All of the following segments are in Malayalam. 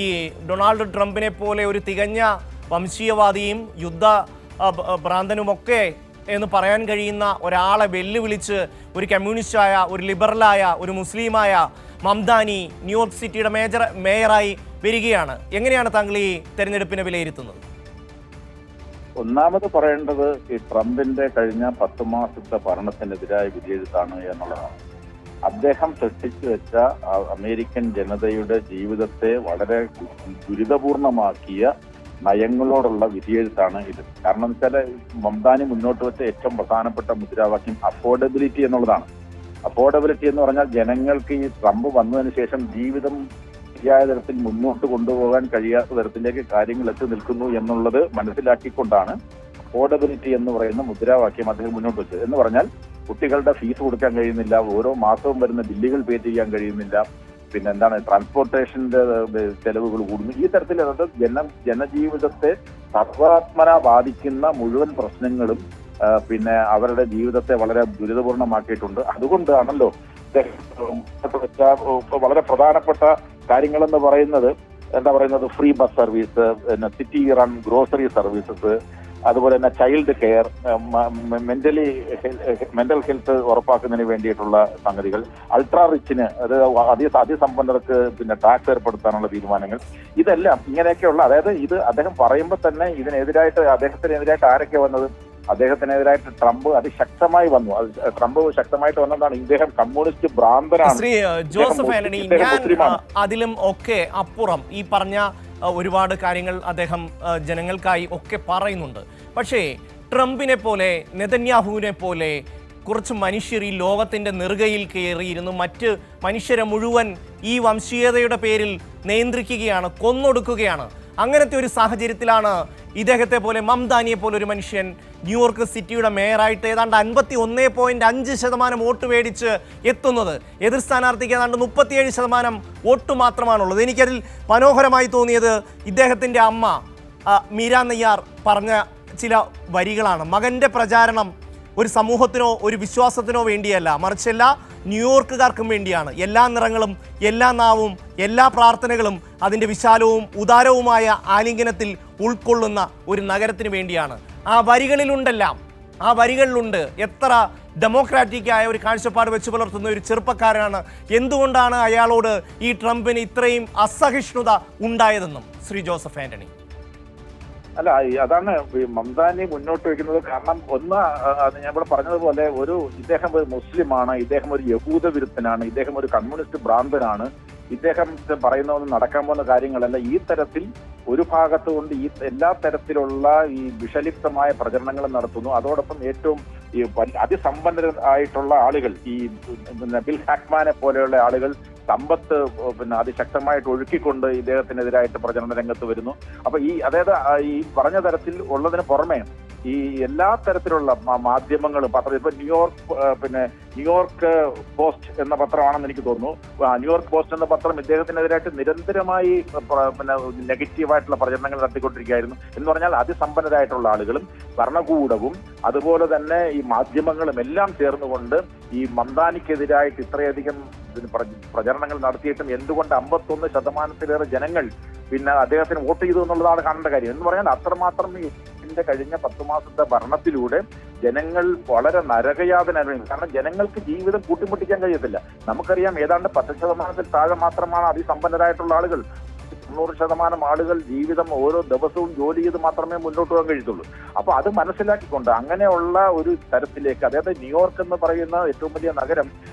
ഈ ഡൊണാൾഡ് ട്രംപിനെ പോലെ ഒരു തികഞ്ഞ വംശീയവാദിയും യുദ്ധ ഭ്രാന്തനുമൊക്കെ എന്ന് പറയാൻ കഴിയുന്ന ഒരാളെ വെല്ലുവിളിച്ച് ഒരു കമ്മ്യൂണിസ്റ്റായ, ഒരു ലിബറലായ, ഒരു മുസ്ലിമായ മംദാനി ന്യൂയോർക്ക് സിറ്റിയുടെ മേയറായി വരികയാണ്. എങ്ങനെയാണ് താങ്കൾ ഈ തെരഞ്ഞെടുപ്പിനെ വിലയിരുത്തുന്നത്? ഒന്നാമത് പറയേണ്ടത് ഈ ട്രംപിന്റെ കഴിഞ്ഞ 10 മാസത്തെ ഭരണത്തിനെതിരായ വിധിയെഴുത്താണ് എന്നുള്ളതാണ്. അദ്ദേഹം സൃഷ്ടിച്ചു വെച്ച അമേരിക്കൻ ജനതയുടെ ജീവിതത്തെ വളരെ ദുരിതപൂർണമാക്കിയ നയങ്ങളോടുള്ള വിധിയെഴുത്താണ് ഇത്. കാരണം വെച്ചാൽ മംദാനി മുന്നോട്ട് വെച്ച ഏറ്റവും പ്രധാനപ്പെട്ട മുദ്രാവാക്യം അഫോർഡബിലിറ്റി എന്നുള്ളതാണ്. അഫോർഡബിലിറ്റി എന്ന് പറഞ്ഞാൽ ജനങ്ങൾക്ക് ഈ ട്രംപ് വന്നതിന് ശേഷം ജീവിതം ശരിയായ തരത്തിൽ മുന്നോട്ട് കൊണ്ടുപോകാൻ കഴിയാത്ത തരത്തിലേക്ക് കാര്യങ്ങൾ എത്തി നിൽക്കുന്നു എന്നുള്ളത് മനസ്സിലാക്കിക്കൊണ്ടാണ് അഫോർഡബിലിറ്റി എന്ന് പറയുന്ന മുദ്രാവാക്യം അദ്ദേഹം മുന്നോട്ട് വെച്ചത്. എന്ന് പറഞ്ഞാൽ കുട്ടികളുടെ ഫീസ് കൊടുക്കാൻ കഴിയുന്നില്ല, ഓരോ മാസവും വരുന്ന ബില്ലുകൾ പേ ചെയ്യാൻ കഴിയുന്നില്ല, പിന്നെ എന്താണ് ട്രാൻസ്പോർട്ടേഷന്റെ ചെലവുകൾ കൂടുന്നു. ഈ തരത്തിൽ ജനജീവിതത്തെ സർവാത്മന ബാധിക്കുന്ന മുഴുവൻ പ്രശ്നങ്ങളും പിന്നെ അവരുടെ ജീവിതത്തെ വളരെ ദുരിതപൂർണമാക്കിയിട്ടുണ്ട്. അതുകൊണ്ടാണല്ലോ വളരെ പ്രധാനപ്പെട്ട കാര്യങ്ങളെന്ന് പറയുന്നത് ഫ്രീ ബസ് സർവീസ്, പിന്നെ സിറ്റി റൺ ഗ്രോസറി സർവീസസ്, അതുപോലെ തന്നെ ചൈൽഡ് കെയർ, മെന്റൽ ഹെൽത്ത് ഉറപ്പാക്കുന്നതിന് വേണ്ടിയിട്ടുള്ള സംഗതികൾ, അൾട്രാ റിച്ചിന് അത് അതിസമ്പന്നർക്ക് പിന്നെ ടാക്സ് ഏർപ്പെടുത്താനുള്ള തീരുമാനങ്ങൾ, ഇതെല്ലാം ഇങ്ങനെയൊക്കെയുള്ള, അതായത് ഇത് അദ്ദേഹം പറയുമ്പോൾ തന്നെ അദ്ദേഹത്തിനെതിരായിട്ട് ആരൊക്കെ വന്നത്? അദ്ദേഹത്തിനെതിരായിട്ട് ട്രംപ് അതിശക്തമായി വന്നു. ട്രംപ് ശക്തമായിട്ട് വന്നതാണ് ഇദ്ദേഹം കമ്മ്യൂണിസ്റ്റ് ഭ്രാന്തനാണ്. ശ്രീ ജോസഫ് ആന്റണി, ഞാൻ അതിലും ഒക്കെ അപ്പുറം ഈ പറഞ്ഞ ഒരുപാട് കാര്യങ്ങൾ അദ്ദേഹം ജനങ്ങൾക്കായി ഒക്കെ പറയുന്നുണ്ട്. പക്ഷേ ട്രംപിനെ പോലെ, നെതന്യാഹുവിനെ പോലെ കുറച്ച് മനുഷ്യർ ഈ ലോകത്തിൻ്റെ നെറുകയിൽ കയറിയിരുന്നു മറ്റ് മനുഷ്യരെ മുഴുവൻ ഈ വംശീയതയുടെ പേരിൽ നിയന്ത്രിക്കുകയാണ്, കൊന്നൊടുക്കുകയാണ്. അങ്ങനത്തെ ഒരു സാഹചര്യത്തിലാണ് ഇദ്ദേഹത്തെ പോലെ, മംദാനിയെ പോലെ ഒരു മനുഷ്യൻ ന്യൂയോർക്ക് സിറ്റിയുടെ മേയറായിട്ട് ഏതാണ്ട് 51.5% വോട്ട് മേടിച്ച് എത്തുന്നത്. എതിർ സ്ഥാനാർത്ഥിക്ക് ഏതാണ്ട് 37% വോട്ട് മാത്രമാണുള്ളത്. എനിക്കതിൽ മനോഹരമായി തോന്നിയത് ഇദ്ദേഹത്തിൻ്റെ അമ്മ മീര നെയ്യാർ പറഞ്ഞ ചില വരികളാണ്. മകൻ്റെ പ്രചാരണം ഒരു സമൂഹത്തിനോ ഒരു വിശ്വാസത്തിനോ വേണ്ടിയല്ല, മറിച്ച് എല്ലാ ന്യൂയോർക്കുകാർക്കും വേണ്ടിയാണ്. എല്ലാ നിറങ്ങളും, എല്ലാ നാവും, എല്ലാ പ്രാർത്ഥനകളും അതിൻ്റെ വിശാലവും ഉദാരവുമായ ആലിംഗനത്തിൽ ഉൾക്കൊള്ളുന്ന ഒരു നഗരത്തിന് വേണ്ടിയാണ്. ആ വരികളിലുണ്ട് എത്ര ഡെമോക്രാറ്റിക്കായ ഒരു കാഴ്ചപ്പാട് വെച്ച് പുലർത്തുന്ന ഒരു ചെറുപ്പക്കാരനാണ്. എന്തുകൊണ്ടാണ് അയാളോട് ഈ ട്രംപിന് ഇത്രയും അസഹിഷ്ണുത ഉണ്ടായതെന്നും ശ്രീ ജോസഫ് ആന്റണി? അല്ല, അതാണ് മംദാനി മുന്നോട്ട് വയ്ക്കുന്നത്. കാരണം ഒന്ന്, ഞാൻ ഇവിടെ പറഞ്ഞതുപോലെ ഇദ്ദേഹം ഒരു മുസ്ലിമാണ്, ഇദ്ദേഹം ഒരു യഹൂദ വിരുദ്ധനാണ്, ഇദ്ദേഹം ഒരു കമ്മ്യൂണിസ്റ്റ് ഭ്രാന്തനാണ്, ഇദ്ദേഹം പറയുന്നതൊന്നും നടക്കാൻ പോകുന്ന കാര്യങ്ങളല്ല. ഈ തരത്തിൽ ഒരു ഭാഗത്ത് കൊണ്ട് ഈ എല്ലാ തരത്തിലുള്ള ഈ വിഷലിപ്തമായ പ്രചരണങ്ങൾ നടത്തുന്നു. അതോടൊപ്പം ഏറ്റവും ഈ അതിസമ്പന്നരായിട്ടുള്ള ആളുകൾ, ഈ ബിൽ ഹാക്മാനെ പോലെയുള്ള ആളുകൾ സമ്പത്ത് അതിശക്തമായിട്ട് ഒഴുക്കിക്കൊണ്ട് ഇദ്ദേഹത്തിനെതിരായിട്ട് പ്രചരണ രംഗത്ത് വരുന്നു. അപ്പൊ അതായത് ഈ പറഞ്ഞ തരത്തിൽ ഉള്ളതിന് പുറമെ ഈ എല്ലാ തരത്തിലുള്ള മാധ്യമങ്ങളും പത്രം, ഇപ്പൊ ന്യൂയോർക്ക് പോസ്റ്റ് എന്ന പത്രമാണെന്ന് എനിക്ക് തോന്നുന്നു. ന്യൂയോർക്ക് പോസ്റ്റ് എന്ന പത്രം ഇദ്ദേഹത്തിനെതിരായിട്ട് നിരന്തരമായി നെഗറ്റീവായിട്ടുള്ള പ്രചരണങ്ങൾ നടത്തിക്കൊണ്ടിരിക്കുകയായിരുന്നു. എന്ന് പറഞ്ഞാൽ അതിസമ്പന്നരായിട്ടുള്ള ആളുകളും ഭരണകൂടവും അതുപോലെ തന്നെ ഈ മാധ്യമങ്ങളും എല്ലാം ചേർന്നുകൊണ്ട് ഈ മംദാനിക്കെതിരായിട്ട് ഇത്രയധികം പ്രചരണങ്ങൾ നടത്തിയിട്ടും എന്തുകൊണ്ട് 51% ജനങ്ങൾ അദ്ദേഹത്തിന് വോട്ട് ചെയ്തു എന്നുള്ളതാണ് കാണേണ്ട കാര്യം. എന്ന് പറഞ്ഞാൽ അത്രമാത്രം ഇതിന്റെ കഴിഞ്ഞ 10 മാസത്തെ ഭരണത്തിലൂടെ ജനങ്ങൾ വളരെ നരകയാതന അനുഭവിക്കും. കാരണം ജനങ്ങൾക്ക് ജീവിതം കൂട്ടിമുട്ടിക്കാൻ കഴിയത്തില്ല. നമുക്കറിയാം ഏതാണ്ട് 10% താഴെ മാത്രമാണ് അതിസമ്പന്നരായിട്ടുള്ള ആളുകൾ. 90% ആളുകൾ ജീവിതം ഓരോ ദിവസവും ജോലി ചെയ്ത് മാത്രമേ മുന്നോട്ട് പോകാൻ കഴിയത്തുള്ളൂ. അപ്പൊ അത് മനസ്സിലാക്കിക്കൊണ്ട് അങ്ങനെയുള്ള ഒരു തരത്തിലേക്ക്, അതായത് ന്യൂയോർക്ക് എന്ന് പറയുന്ന ഏറ്റവും വലിയ നഗരം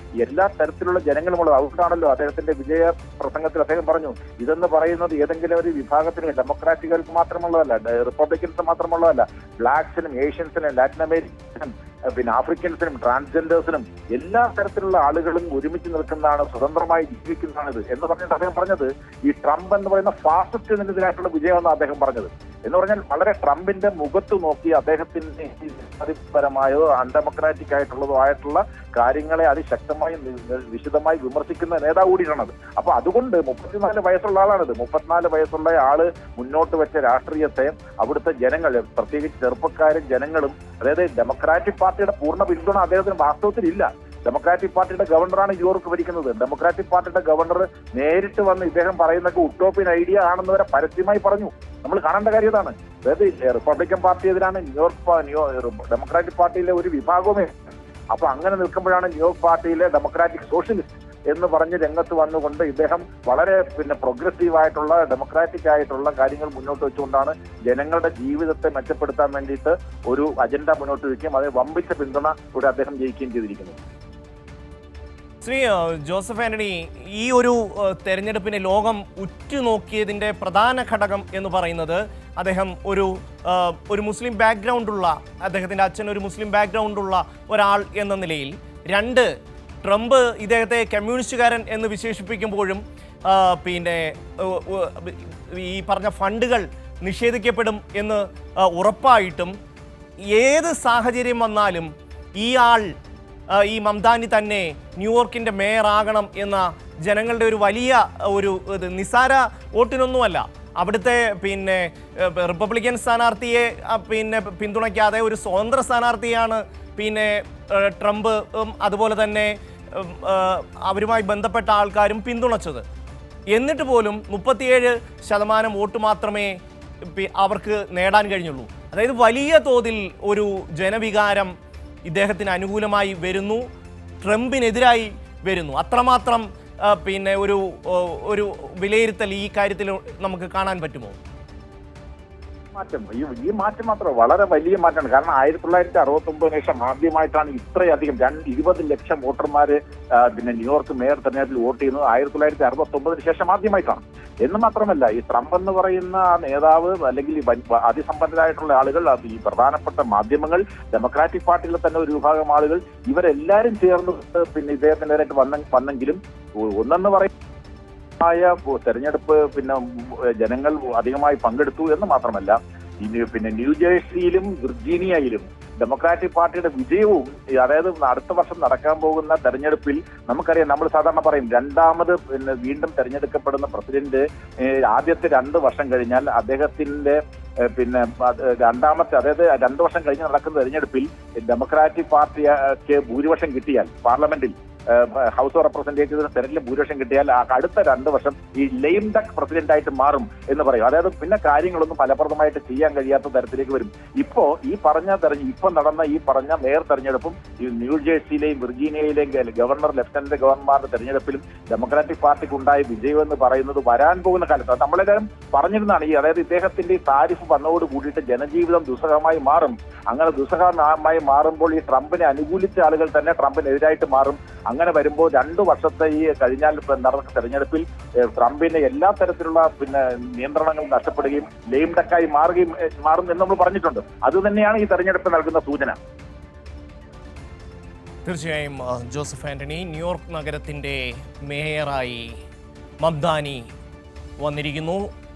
എല്ലാ തരത്തിലുള്ള ജനങ്ങളുമുള്ളത്. അതുകൊണ്ടാണല്ലോ അദ്ദേഹത്തിന്റെ വിജയ പ്രസംഗത്തിൽ അദ്ദേഹം പറഞ്ഞു, ഇതെന്ന് പറയുന്നത് ഏതെങ്കിലും ഒരു വിഭാഗത്തിന്, ഡെമോക്രാറ്റുകൾക്ക് മാത്രമുള്ളതല്ല, റിപ്പബ്ലിക്കൻസ് മാത്രമുള്ളതല്ല, ബ്ലാക്സിനും ഏഷ്യൻസിനും ലാറ്റിൻ അമേരിക്കനും ആഫ്രിക്കൻസിനും ട്രാൻസ്ജെൻഡേഴ്സിനും എല്ലാ തരത്തിലുള്ള ആളുകളും ഒരുമിച്ച് നിൽക്കുന്നതാണ്, സ്വതന്ത്രമായി ജീവിക്കുന്നതാണിത് എന്ന് പറഞ്ഞിട്ട് അദ്ദേഹം പറഞ്ഞത് ഈ ട്രംപ് എന്ന് പറയുന്ന ഫാസിസ്റ്റിനെതിരായിട്ടുള്ള വിജയമെന്ന് അദ്ദേഹം പറഞ്ഞത്. എന്ന് പറഞ്ഞാൽ വളരെ ട്രംപിന്റെ മുഖത്ത് നോക്കി അദ്ദേഹത്തിന് പരമായോ അൺഡെമോക്രാറ്റിക് ആയിട്ടുള്ളതോ ആയിട്ടുള്ള കാര്യങ്ങളെ അതിശക്തമായി വിശദമായി വിമർശിക്കുന്ന നേതാവ് കൂടിയാണത്. അപ്പൊ അതുകൊണ്ട് 34 വയസ്സുള്ള ആളാണിത്. 34 വയസ്സുള്ള ആള് മുന്നോട്ട് വെച്ച രാഷ്ട്രീയത്തെ അവിടുത്തെ ജനങ്ങൾ, പ്രത്യേകിച്ച് ചെറുപ്പക്കാരും ജനങ്ങളും, അതായത് ഡെമോക്രാറ്റിക് പാർട്ടിയുടെ പൂർണ്ണ പിന്തുണ അദ്ദേഹത്തിന് വാസ്തവത്തിൽ ഇല്ല. ഡെമോക്രാറ്റിക് പാർട്ടിയുടെ ഗവർണറാണ് ന്യൂയോർക്ക് ഭരിക്കുന്നത്. ഡെമോക്രാറ്റിക് പാർട്ടിയുടെ ഗവർണർ നേരിട്ട് വന്ന് ഇദ്ദേഹം പറയുന്നതൊക്കെ ഉട്ടോപ്യൻ ഐഡിയ ആണെന്ന് വരെ പരസ്യമായി പറഞ്ഞു. നമ്മൾ കാണേണ്ട കാര്യം ഇതാണ്. അതായത് റിപ്പബ്ലിക്കൻ പാർട്ടി എതിരാണ് ഡെമോക്രാറ്റിക് പാർട്ടിയിലെ ഒരു വിഭാഗവുമേ. അപ്പൊ അങ്ങനെ നിൽക്കുമ്പോഴാണ് ന്യൂയോർക്ക് പാർട്ടിയിലെ ഡെമോക്രാറ്റിക് സോഷ്യലിസ്റ്റ് എന്ന് പറഞ്ഞ് രംഗത്ത് വന്നുകൊണ്ട് ഇദ്ദേഹം വളരെ പ്രോഗ്രസീവ് ആയിട്ടുള്ള ഡെമോക്രാറ്റിക് ആയിട്ടുള്ള കാര്യങ്ങൾ മുന്നോട്ട് വെച്ചുകൊണ്ടാണ് ജനങ്ങളുടെ ജീവിതത്തെ മെച്ചപ്പെടുത്താൻ വേണ്ടിയിട്ട് ഒരു അജണ്ട മുന്നോട്ട് വയ്ക്കുകയും അത് വമ്പിച്ച പിന്തുണ ഇവിടെ അദ്ദേഹം ജയിക്കുകയും ചെയ്തിരിക്കുന്നു. ശ്രീ ജോസഫ് ആന്റണി, ഈ ഒരു തെരഞ്ഞെടുപ്പിനെ ലോകം ഉറ്റുനോക്കിയതിൻ്റെ പ്രധാന ഘടകം എന്ന് പറയുന്നത് അദ്ദേഹം ഒരു മുസ്ലിം ബാക്ക്ഗ്രൗണ്ടുള്ള, അദ്ദേഹത്തിൻ്റെ അച്ഛൻ ഒരു മുസ്ലിം ബാക്ക്ഗ്രൗണ്ടുള്ള ഒരാൾ എന്ന നിലയിൽ, രണ്ട്, ട്രംപ് ഇദ്ദേഹത്തെ കമ്മ്യൂണിസ്റ്റുകാരൻ എന്ന് വിശേഷിപ്പിക്കുമ്പോഴും പിന്നെ ഈ പറഞ്ഞ ഫണ്ടുകൾ നിഷേധിക്കപ്പെടും എന്ന് ഉറപ്പായിട്ടും ഏത് സാഹചര്യം വന്നാലും ഈ മംദാനി തന്നെ ന്യൂയോർക്കിൻ്റെ മേയർ ആകണം എന്ന ജനങ്ങളുടെ ഒരു വലിയ നിസ്സാര വോട്ടിനൊന്നുമല്ല. അവിടുത്തെ റിപ്പബ്ലിക്കൻ സ്ഥാനാർത്ഥിയെ പിന്തുണയ്ക്കാതെ ഒരു സ്വതന്ത്ര സ്ഥാനാർത്ഥിയാണ് ട്രംപ് അതുപോലെ തന്നെ അവരുമായി ബന്ധപ്പെട്ട ആൾക്കാരും പിന്തുണച്ചത്. എന്നിട്ട് പോലും 37% വോട്ട് മാത്രമേ അവർക്ക് നേടാൻ കഴിഞ്ഞുള്ളൂ. അതായത് വലിയ തോതിൽ ഒരു ജനവികാരം ഇദ്ദേഹത്തിന് അനുകൂലമായി വരുന്നു, ട്രംപിനെതിരായി വരുന്നു. അത്രമാത്രം ഒരു വിലയിരുത്തൽ ഈ കാര്യത്തിൽ നമുക്ക് കാണാൻ പറ്റുമോ? മാറ്റം ഈ മാറ്റം മാത്രം വളരെ വലിയ മാറ്റമാണ്. കാരണം 1969 ശേഷം ആദ്യമായിട്ടാണ് ഇത്രയധികം 20 ലക്ഷം വോട്ടർമാര് ന്യൂയോർക്ക് മേയർ തെരഞ്ഞെടുപ്പിൽ വോട്ട് ചെയ്യുന്നത് 1969 ശേഷം ആദ്യമായിട്ടാണ്. എന്ന് മാത്രമല്ല, ഈ ട്രംപ് എന്ന് പറയുന്ന നേതാവ് അല്ലെങ്കിൽ അതിസമ്പന്നരായിട്ടുള്ള ആളുകൾ, ഈ പ്രധാനപ്പെട്ട മാധ്യമങ്ങൾ, ഡെമോക്രാറ്റിക് പാർട്ടിയിലെ തന്നെ ഒരു വിഭാഗം ആളുകൾ, ഇവരെല്ലാരും ചേർന്ന് ഇദ്ദേഹത്തിനെതിരായിട്ട് വന്നെങ്കിലും ഒന്നെന്ന് പറയും തെരഞ്ഞെടുപ്പ് ജനങ്ങൾ അധികമായി പങ്കെടുത്തു എന്ന് മാത്രമല്ല, ന്യൂജേഴ്സിയിലും വിർജീനിയയിലും ഡെമോക്രാറ്റിക് പാർട്ടിയുടെ വിജയവും, അതായത് അടുത്ത വർഷം നടക്കാൻ പോകുന്ന തെരഞ്ഞെടുപ്പിൽ നമുക്കറിയാം, നമ്മൾ സാധാരണ പറയും രണ്ടാമത് വീണ്ടും തെരഞ്ഞെടുക്കപ്പെടുന്ന പ്രസിഡന്റ് ആദ്യത്തെ 2 വർഷം കഴിഞ്ഞാൽ അദ്ദേഹത്തിന്റെ രണ്ടാമത്തെ, അതായത് 2 വർഷം കഴിഞ്ഞ് നടക്കുന്ന തെരഞ്ഞെടുപ്പിൽ ഡെമോക്രാറ്റിക് പാർട്ടിക്ക് ഭൂരിപക്ഷം കിട്ടിയാൽ പാർലമെന്റിൽ ഹൗസ് ഓഫ് റെപ്രസെന്റേറ്റീവ്സിന് സെനറ്റിൽ ഭൂരിപക്ഷം കിട്ടിയാൽ അടുത്ത 2 വർഷം ഈ ലെയിം ഡക്ക് പ്രസിഡന്റ് ആയിട്ട് മാറും എന്ന് പറയും. അതായത് പിന്നെ കാര്യങ്ങളൊന്നും ഫലപ്രദമായിട്ട് ചെയ്യാൻ കഴിയാത്ത തരത്തിലേക്ക് വരും. ഇപ്പോ നടന്ന ഈ പറഞ്ഞ മേയർ തെരഞ്ഞെടുപ്പും ഈ ന്യൂജേഴ്സിയിലെയും വിർജീനിയയിലെയും ഗവർണർ, ലഫ്റ്റനന്റ് ഗവർണർമാരുടെ തെരഞ്ഞെടുപ്പിലും ഡെമോക്രാറ്റിക് പാർട്ടിക്ക് ഉണ്ടായ വിജയം എന്ന് പറയുന്നത് വരാൻ പോകുന്ന കാലത്ത് നമ്മളെല്ലാവരും പറഞ്ഞിരുന്നതാണ്. അതായത് ഇദ്ദേഹത്തിന്റെ ഈ താരിഫ് വന്നതോട് കൂടിയിട്ട് ജനജീവിതം ദുസ്സഹമായി മാറും. അങ്ങനെ ദുസ്സഹമായി മാറുമ്പോൾ ഈ ട്രംപിനെ അനുകൂലിച്ച ആളുകൾ തന്നെ ട്രംപിനെതിരായിട്ട് മാറും. അങ്ങനെ വരുമ്പോൾ 2 വർഷത്തെ ഈ കഴിഞ്ഞാൽ നടന്ന തെരഞ്ഞെടുപ്പിൽ ട്രംപിന്റെ എല്ലാ തരത്തിലുള്ള നിയന്ത്രണങ്ങൾ നഷ്ടപ്പെടുകയും ലെയിം ഡക്കായി മാറും എന്ന് നമ്മൾ പറഞ്ഞിട്ടുണ്ട്. അത് തന്നെയാണ് ഈ തെരഞ്ഞെടുപ്പ് നൽകുന്ന സൂചന. തീർച്ചയായും ജോസഫ് ആന്റണി, ന്യൂയോർക്ക് നഗരത്തിന്റെ മേയറായി മംദാനി വന്നിരിക്കുന്നു.